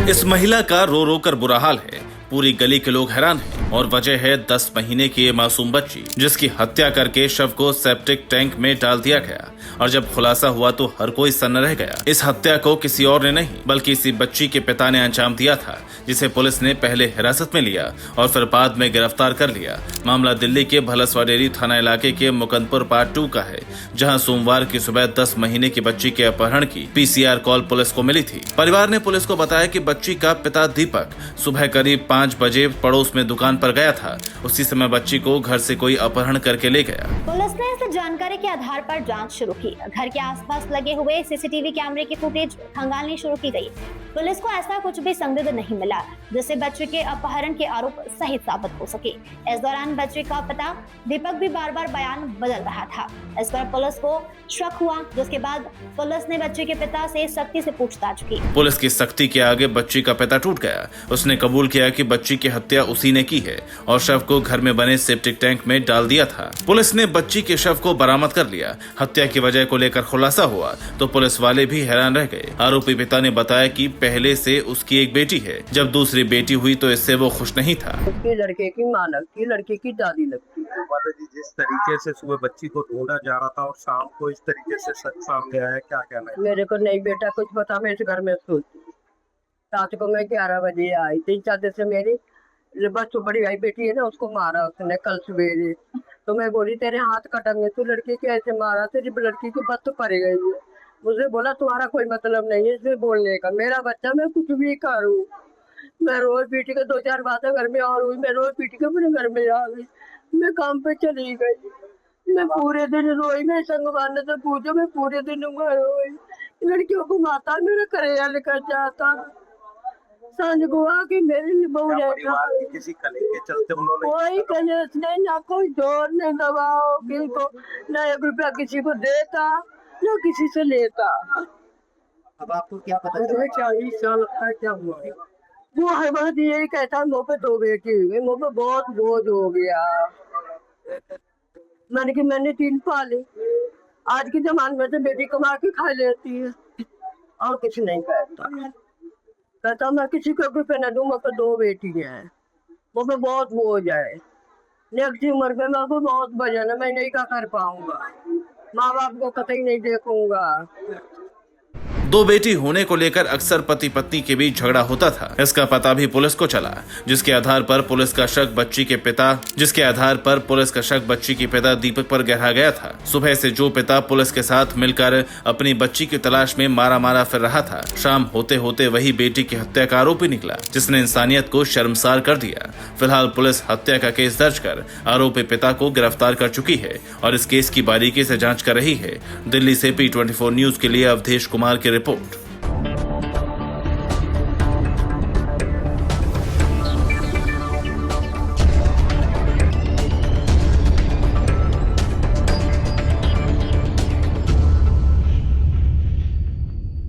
इस महिला का रो रो कर बुरा हाल है। पूरी गली के लोग हैरान हैं और वजह है 10 महीने की ये मासूम बच्ची जिसकी हत्या करके शव को सेप्टिक टैंक में डाल दिया गया। और जब खुलासा हुआ तो हर कोई सन्न रह गया। इस हत्या को किसी और ने नहीं बल्कि इसी बच्ची के पिता ने अंजाम दिया था, जिसे पुलिस ने पहले हिरासत में लिया और फिर बाद में गिरफ्तार कर लिया। मामला दिल्ली के भलसवाडेरी थाना इलाके के मुकंदपुर पार्ट 2 का है, जहां सोमवार की सुबह 10 महीने की बच्ची के अपहरण की पीसीआर कॉल पुलिस को मिली थी। परिवार ने पुलिस को बताया कि बच्ची का पिता दीपक सुबह करीब 5 बजे पड़ोस में दुकान पर गया था। उसी समय बच्ची को घर से कोई अपहरण करके ले गया। पुलिस ने इस जानकारी के आधार पर जांच शुरू की। घर के आसपास लगे हुए सीसीटीवी कैमरे की फुटेज खंगालनी शुरू की गई। पुलिस को ऐसा कुछ भी संदिग्ध नहीं मिला जिससे बच्चे के अपहरण के आरोप सही साबित हो सके। इस दौरान बच्चे का पिता दीपक भी बार-बार बयान बदल रहा था। इस पर पुलिस को शक हुआ, जिसके बाद पुलिस ने बच्चे के पिता से सख्ती से पूछताछ की। पुलिस की सख्ती के आगे बच्ची का पिता टूट गया। उसने कबूल किया कि बच्ची की हत्या उसी ने की है और शव को घर में बने सेप्टिक टैंक में डाल दिया था। पुलिस ने बच्ची के शव को बरामद कर लिया। हत्या की वजह को लेकर खुलासा हुआ तो पुलिस वाले भी हैरान रह गए। आरोपी पिता ने बताया कि पहले से उसकी एक बेटी है। जब दूसरी बेटी हुई तो इससे वो खुश नहीं था। उसके लड़के की माँ लगती, लड़के की दादी लगती। जी, जिस तरीके से सुबह बच्ची को ढूंढा जा रहा था और शाम को इस तरीके से सच सामने आया, क्या कहना है? मेरे को नहीं बेटा कुछ पता, मैं इस घर में सोती। रात को मैं 11 बजे आई। 3-4 दिन से मेरी बस बड़ी भाई बेटी है ना, उसको मारा उसने कल सवेरे। तो मैं बोली तेरे हाथ कटेंगे, तू लड़की के ऐसे मारा, तेरी लड़की की बात तो पड़ गई है। मुझे बोला तुम्हारा कोई मतलब नहीं है इसमें बोलने का, मेरा बच्चा मैं कुछ भी करूँ। मैं रोज पीटी के 2-4 बातें घर में और हुई, मैं रोज पीटी के अपने घर में आ गई। मैं काम पे चली गई। मैं पूरे दिन रोई। मैं संगवान से पूछो, मैं पूरे दिन रोई। लड़कियों को माता मेरा करेगा लेकर जाता। सांझ को आके मेरी बहू ने किसी कले के चलते उन्होंने कोई कलेश नहीं, ना कोई जोर नहीं, दबाओ किनको, ना 1 रुपया किसी को देता ना किसी से लेता। अब आपको क्या पता चला? 40 साल का क्या हुआ? वो हर बात यही कहता मुँह पे 2 बेटी हुई, मुँह पे बहुत बोझ हो गया। मैंने 3 पाले। आज के जमाने में तो बेटी कमा के खा लेती है और कुछ नहीं कहता मैं किसी को रुपये न दूँ, मुझ पे 2 बेटी है, मुझ पे बहुत बोझ है। नेक्स्ट उम्र में मैं को बहुत वजन है, मैं नहीं क्या कर पाऊंगा। माँ बाप को कतई नहीं देखूंगा। 2 बेटी होने को लेकर अक्सर पति पत्नी के बीच झगड़ा होता था। इसका पता भी पुलिस को चला, जिसके आधार पर पुलिस का शक बच्ची के पिता दीपक पर गहरा गया था। सुबह से जो पिता पुलिस के साथ मिलकर अपनी बच्ची की तलाश में मारा फिर रहा था, शाम होते होते वही बेटी की हत्या का आरोपी निकला, जिसने इंसानियत को शर्मसार कर दिया। फिलहाल पुलिस हत्या का केस दर्ज कर आरोपी पिता को गिरफ्तार कर चुकी है और इस केस की बारीकी से जाँच कर रही है। दिल्ली से P24 न्यूज के लिए अवधेश कुमार की रिपोर्ट।